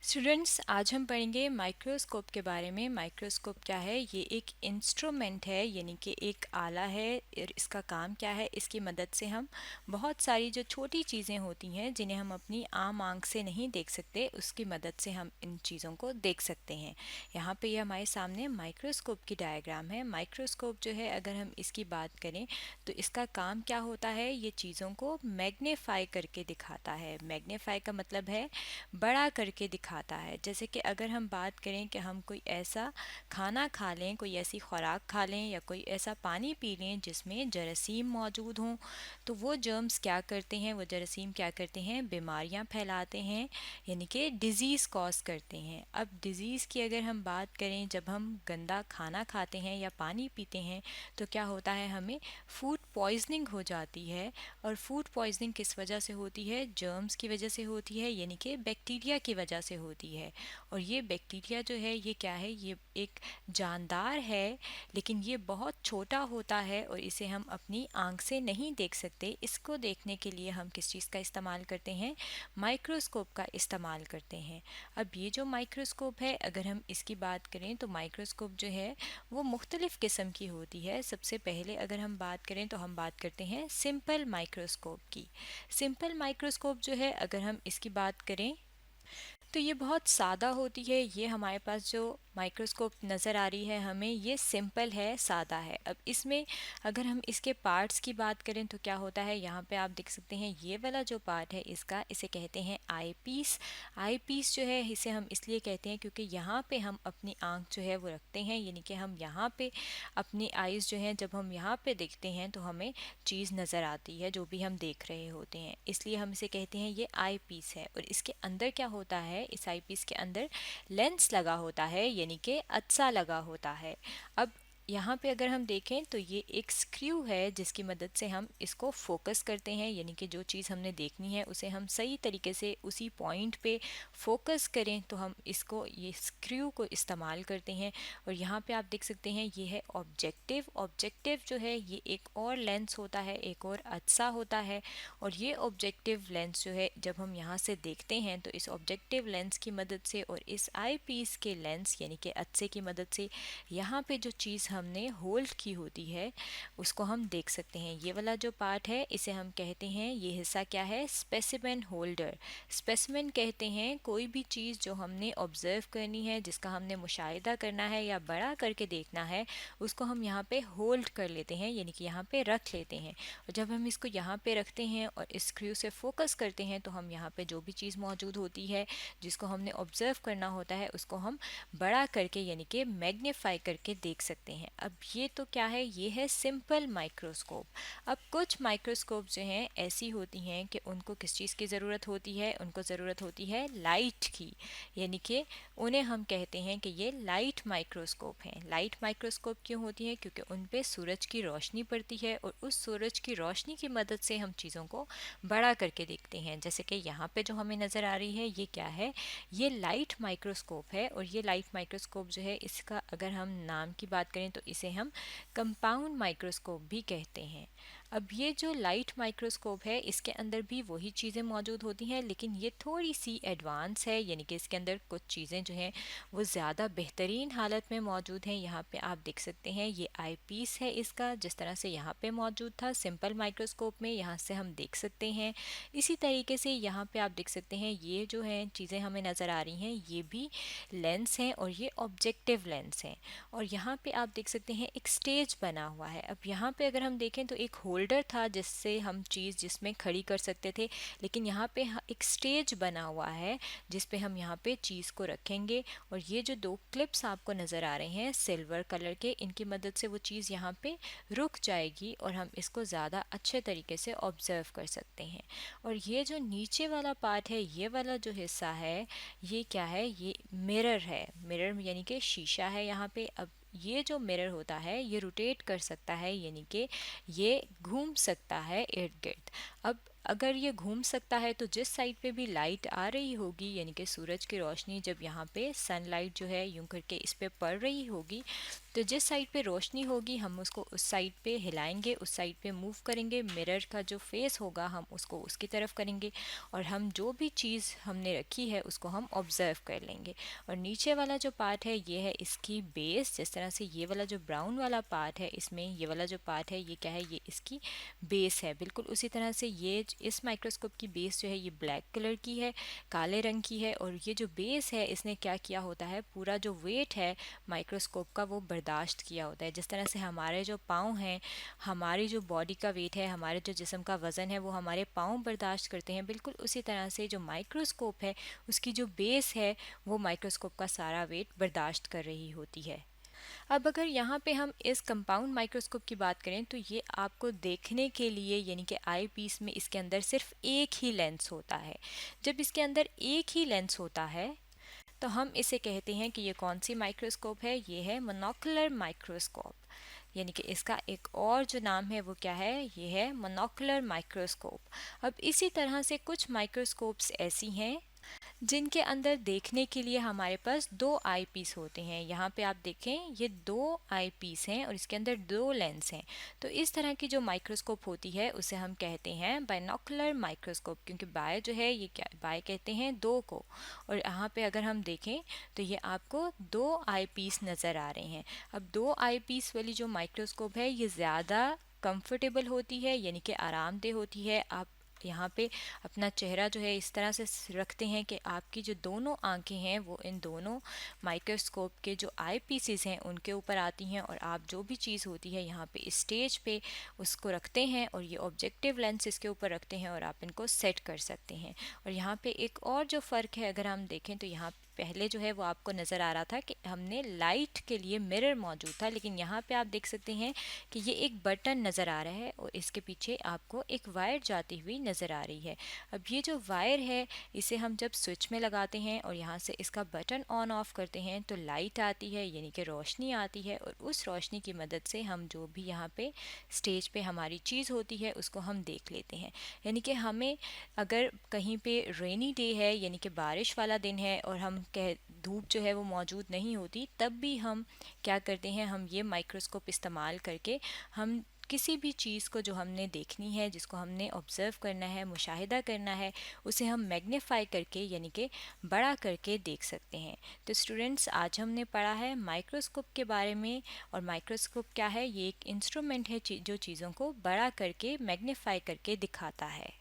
Students, आज हम पढ़ेंगे माइक्रोस्कोप के बारे में। माइक्रोस्कोप क्या है? ये एक इंस्ट्रूमेंट है, यानी कि एक आला है। और इसका काम क्या है? इसकी मदद से हम बहुत सारी जो छोटी चीज़ें होती हैं जिन्हें हम अपनी आम आंख से नहीं देख सकते, उसकी मदद से हम इन चीज़ों को देख सकते हैं। यहाँ पे ये हमारे सामने माइक्रोस्कोप की डायग्राम है। माइक्रोस्कोप जो है, अगर हम इसकी बात करें तो इसका काम क्या होता है? ये चीज़ों को मैग्नीफाई करके दिखाता है। मैग्नीफाई का मतलब है बड़ा करके दिखाता है। जैसे कि अगर हम बात करें कि हम कोई ऐसा खाना खा लें, कोई ऐसी खुराक खा लें या कोई ऐसा पानी पी लें जिसमें जरासीम मौजूद हों, तो वो जर्म्स क्या करते हैं, वो जरासीम क्या करते हैं? बीमारियां फैलाते हैं, यानी कि डिज़ीज़ कॉज करते हैं। अब डिज़ीज़ की अगर हम बात करें, जब हम गंदा खाना खाते हैं या पानी पीते हैं तो क्या होता है? हमें फूड पॉइजनिंग हो जाती है। और फूड पॉइजनिंग किस वजह से होती है? जर्म्स की वजह से होती है, यानी कि बैक्टीरिया की वजह से होती है। और ये बैक्टीरिया जो है, ये क्या है? ये एक जानदार है, लेकिन ये बहुत छोटा होता है और इसे हम अपनी आंख से नहीं देख सकते। इसको देखने के लिए हम किस चीज़ का इस्तेमाल करते हैं? माइक्रोस्कोप का इस्तेमाल करते हैं। अब ये जो माइक्रोस्कोप है, अगर हम इसकी बात करें तो माइक्रोस्कोप जो है वो मुख्तलिफ़ किस्म की होती है। सबसे पहले अगर हम बात करें तो हम बात करते हैं सिंपल माइक्रोस्कोप की। सिंपल माइक्रोस्कोप जो है, अगर हम इसकी बात करें तो ये बहुत सादा होती है। ये हमारे पास जो माइक्रोस्कोप नज़र आ रही है हमें, ये सिंपल है, सादा है। अब इसमें अगर हम इसके पार्ट्स की बात करें तो क्या होता है? यहाँ पे आप देख सकते हैं ये वाला जो पार्ट है इसका, इसे कहते हैं आई पीस। आई पीस जो है, इसे हम इसलिए कहते हैं क्योंकि यहाँ पे हम अपनी आँख जो है वो रखते हैं, यानी कि हम यहाँ पे अपनी आइज़ जो हैं, जब हम यहाँ पे देखते हैं तो हमें चीज़ नज़र आती है जो भी हम देख रहे होते हैं, इसलिए हम इसे कहते हैं ये आई पीस है। और इसके अंदर क्या होता है? इस आई पीस के अंदर लेंस लगा होता है, यानी कि अत्सा लगा होता है। अब यहाँ पे अगर हम देखें तो ये एक स्क्रू है जिसकी मदद से हम इसको फोकस करते हैं, यानी कि जो चीज़ हमने देखनी है उसे हम सही तरीके से उसी पॉइंट पे फोकस करें, तो हम इसको, ये स्क्रू को इस्तेमाल करते हैं। और यहाँ पे आप देख सकते हैं ये है ऑब्जेक्टिव। ऑब्जेक्टिव जो है ये एक और लेंस होता है, एक और अत्सा होता है। और ये ऑब्जेक्टिव लेंस जो है, जब हम यहाँ से देखते हैं तो इस ऑब्जेक्टिव लेंस की मदद से और इस आई पीस के लेंस यानी कि अत्से की मदद से यहाँ पे जो चीज़ हमने होल्ड की होती है उसको हम देख सकते हैं। ये वाला जो पार्ट है इसे हम कहते हैं, ये हिस्सा क्या है? Specimen holder. स्पेसिमेन कहते हैं कोई भी चीज़ जो हमने ऑब्जर्व करनी है, जिसका हमने मुशाहिदा करना है या बड़ा करके देखना है, उसको हम यहाँ पे होल्ड कर लेते हैं, यानी कि यहाँ पे रख लेते हैं। और जब हम इसको यहाँ पे रखते हैं और इस स्क्रू से फोकस करते हैं तो हम यहाँ पे जो भी चीज़ मौजूद होती है जिसको हमने ऑब्जर्व करना होता है उसको हम बड़ा करके, यानी कि मैग्नीफाई करके देख सकते हैं। अब ये तो क्या है? ये है सिंपल माइक्रोस्कोप। अब कुछ माइक्रोस्कोप जो हैं ऐसी होती हैं कि उनको किस चीज़ की ज़रूरत होती है? उनको ज़रूरत होती है लाइट की, यानी कि उन्हें हम कहते हैं कि ये लाइट माइक्रोस्कोप हैं। लाइट माइक्रोस्कोप क्यों होती है? क्योंकि उन पे सूरज की रोशनी पड़ती है और उस सूरज की रोशनी की मदद से हम चीज़ों को बड़ा करके देखते हैं। जैसे कि यहाँ पे जो हमें नज़र आ रही है ये क्या है? ये लाइट माइक्रोस्कोप है। और ये लाइट माइक्रोस्कोप जो है, इसका अगर हम नाम की बात करें तो इसे हम कंपाउंड माइक्रोस्कोप भी कहते हैं। अब ये जो लाइट माइक्रोस्कोप है इसके अंदर भी वही चीज़ें मौजूद होती हैं, लेकिन ये थोड़ी सी एडवांस है, यानी कि इसके अंदर कुछ चीज़ें जो हैं वो ज़्यादा बेहतरीन हालत में मौजूद हैं। यहाँ पे आप देख सकते हैं ये आई पीस है इसका, जिस तरह से यहाँ पे मौजूद था सिंपल माइक्रोस्कोप में, यहाँ से हम देख सकते हैं। इसी तरीके से यहाँ पे आप देख सकते हैं ये जो है चीज़ें हमें नज़र आ रही हैं, ये भी लेंस हैं और ये ऑब्जेक्टिव लेंस हैं। और यहाँ पे आप देख सकते हैं एक स्टेज बना हुआ है। अब यहाँ पे अगर हम देखें तो एक होल्डर था जिससे हम चीज़ जिसमें खड़ी कर सकते थे, लेकिन यहाँ पे एक स्टेज बना हुआ है जिस पे हम यहाँ पे चीज़ को रखेंगे। और ये जो दो क्लिप्स आपको नज़र आ रहे हैं सिल्वर कलर के, इनकी मदद से वो चीज़ यहाँ पे रुक जाएगी और हम इसको ज़्यादा अच्छे तरीके से ऑब्ज़र्व कर सकते हैं। और ये जो नीचे वाला पार्ट है, ये वाला जो हिस्सा है, ये क्या है? ये मिरर है। मिरर यानी कि शीशा है यहाँ पे। अब ये जो मिरर होता है ये रोटेट कर सकता है, यानी कि ये घूम सकता है इर्द गिर्द। अब अगर ये घूम सकता है तो जिस साइड पे भी लाइट आ रही होगी, यानी कि सूरज की रोशनी जब यहाँ पे सनलाइट जो है यूं करके इस पे पड़ रही होगी, तो जिस साइड पे रोशनी होगी हम उसको उस साइड पे हिलाएंगे, उस साइड पे मूव करेंगे। मिरर का जो फेस होगा हम उसको उसकी तरफ करेंगे और हम जो भी चीज़ हमने रखी है उसको हम ऑब्ज़र्व कर लेंगे। और नीचे वाला जो पार्ट है ये है इसकी बेस। जिस तरह से ये वाला जो ब्राउन वाला पार्ट है, इसमें ये वाला जो पार्ट है ये क्या है, ये इसकी बेस है। बिल्कुल उसी तरह से ये इस माइक्रोस्कोप की बेस जो है ये ब्लैक कलर की है, काले रंग की है। और ये जो बेस है इसने क्या किया होता है, पूरा जो वेट है माइक्रोस्कोप का वो बर्दाश्त किया होता है। जिस तरह से हमारे जो पाँव हैं, हमारी जो बॉडी का वेट है, हमारे जो जिस्म का वज़न है वो हमारे पाँव बर्दाश्त करते हैं, बिल्कुल उसी तरह से जो माइक्रोस्कोप है उसकी जो बेस है वो माइक्रोस्कोप का सारा वेट बर्दाश्त कर रही होती है। अब अगर यहाँ पे हम इस कंपाउंड माइक्रोस्कोप की बात करें तो ये आपको देखने के लिए, यानी कि आई पीस में इसके अंदर सिर्फ एक ही लेंस होता है। जब इसके अंदर एक ही लेंस होता है तो हम इसे कहते हैं कि ये कौन सी माइक्रोस्कोप है, ये है मोनोकुलर माइक्रोस्कोप। यानी कि इसका एक और जो नाम है वो क्या है, ये है मोनोकुलर माइक्रोस्कोप। अब इसी तरह से कुछ माइक्रोस्कोप्स ऐसी हैं जिनके अंदर देखने के लिए हमारे पास दो आई पीस होते हैं। यहाँ पे आप देखें ये दो आई पीस हैं और इसके अंदर दो लेंस हैं। तो इस तरह की जो माइक्रोस्कोप होती है उसे हम कहते हैं बाइनोकुलर माइक्रोस्कोप, क्योंकि बाय जो है ये क्या, बाय कहते हैं दो को। और यहाँ पे अगर हम देखें तो ये आपको दो आई पीस नज़र आ रहे हैं। अब दो आई पीस वाली जो माइक्रोस्कोप है ये ज़्यादा कंफर्टेबल होती है, यानी कि आरामदेह होती है। आप यहाँ पे अपना चेहरा जो है इस तरह से रखते हैं कि आपकी जो दोनों आंखें हैं वो इन दोनों माइक्रोस्कोप के जो आई पीसेस हैं उनके ऊपर आती हैं और आप जो भी चीज़ होती है यहाँ पे स्टेज पे उसको रखते हैं और ये ऑब्जेक्टिव लेंस इसके ऊपर रखते हैं और आप इनको सेट कर सकते हैं। और यहाँ पे एक और जो फ़र्क है अगर हम देखें तो यहाँ पहले जो है वो आपको नज़र आ रहा था कि हमने लाइट के लिए मिरर मौजूद था, लेकिन यहाँ पे आप देख सकते हैं कि ये एक बटन नज़र आ रहा है और इसके पीछे आपको एक वायर जाती हुई नज़र आ रही है। अब ये जो वायर है इसे हम जब स्विच में लगाते हैं और यहाँ से इसका बटन ऑन ऑफ करते हैं तो लाइट आती है, यानी कि रोशनी आती है। और उस रोशनी की मदद से हम जो भी यहाँ पे स्टेज पे हमारी चीज़ होती है उसको हम देख लेते हैं। यानी कि हमें अगर कहीं पे रेनी डे है, यानी कि बारिश वाला दिन है और हम कह धूप जो है वो मौजूद नहीं होती, तब भी हम क्या करते हैं, हम ये माइक्रोस्कोप इस्तेमाल करके हम किसी भी चीज़ को जो हमने देखनी है, जिसको हमने ऑब्ज़र्व करना है, मुशाहिदा करना है, उसे हम मैग्नीफाई करके यानी कि बड़ा करके देख सकते हैं। तो स्टूडेंट्स आज हमने पढ़ा है माइक्रोस्कोप के बारे में। और माइक्रोस्कोप क्या है, ये एक इंस्ट्रूमेंट है जो चीज़ों को बड़ा करके मैग्नीफाई करके दिखाता है।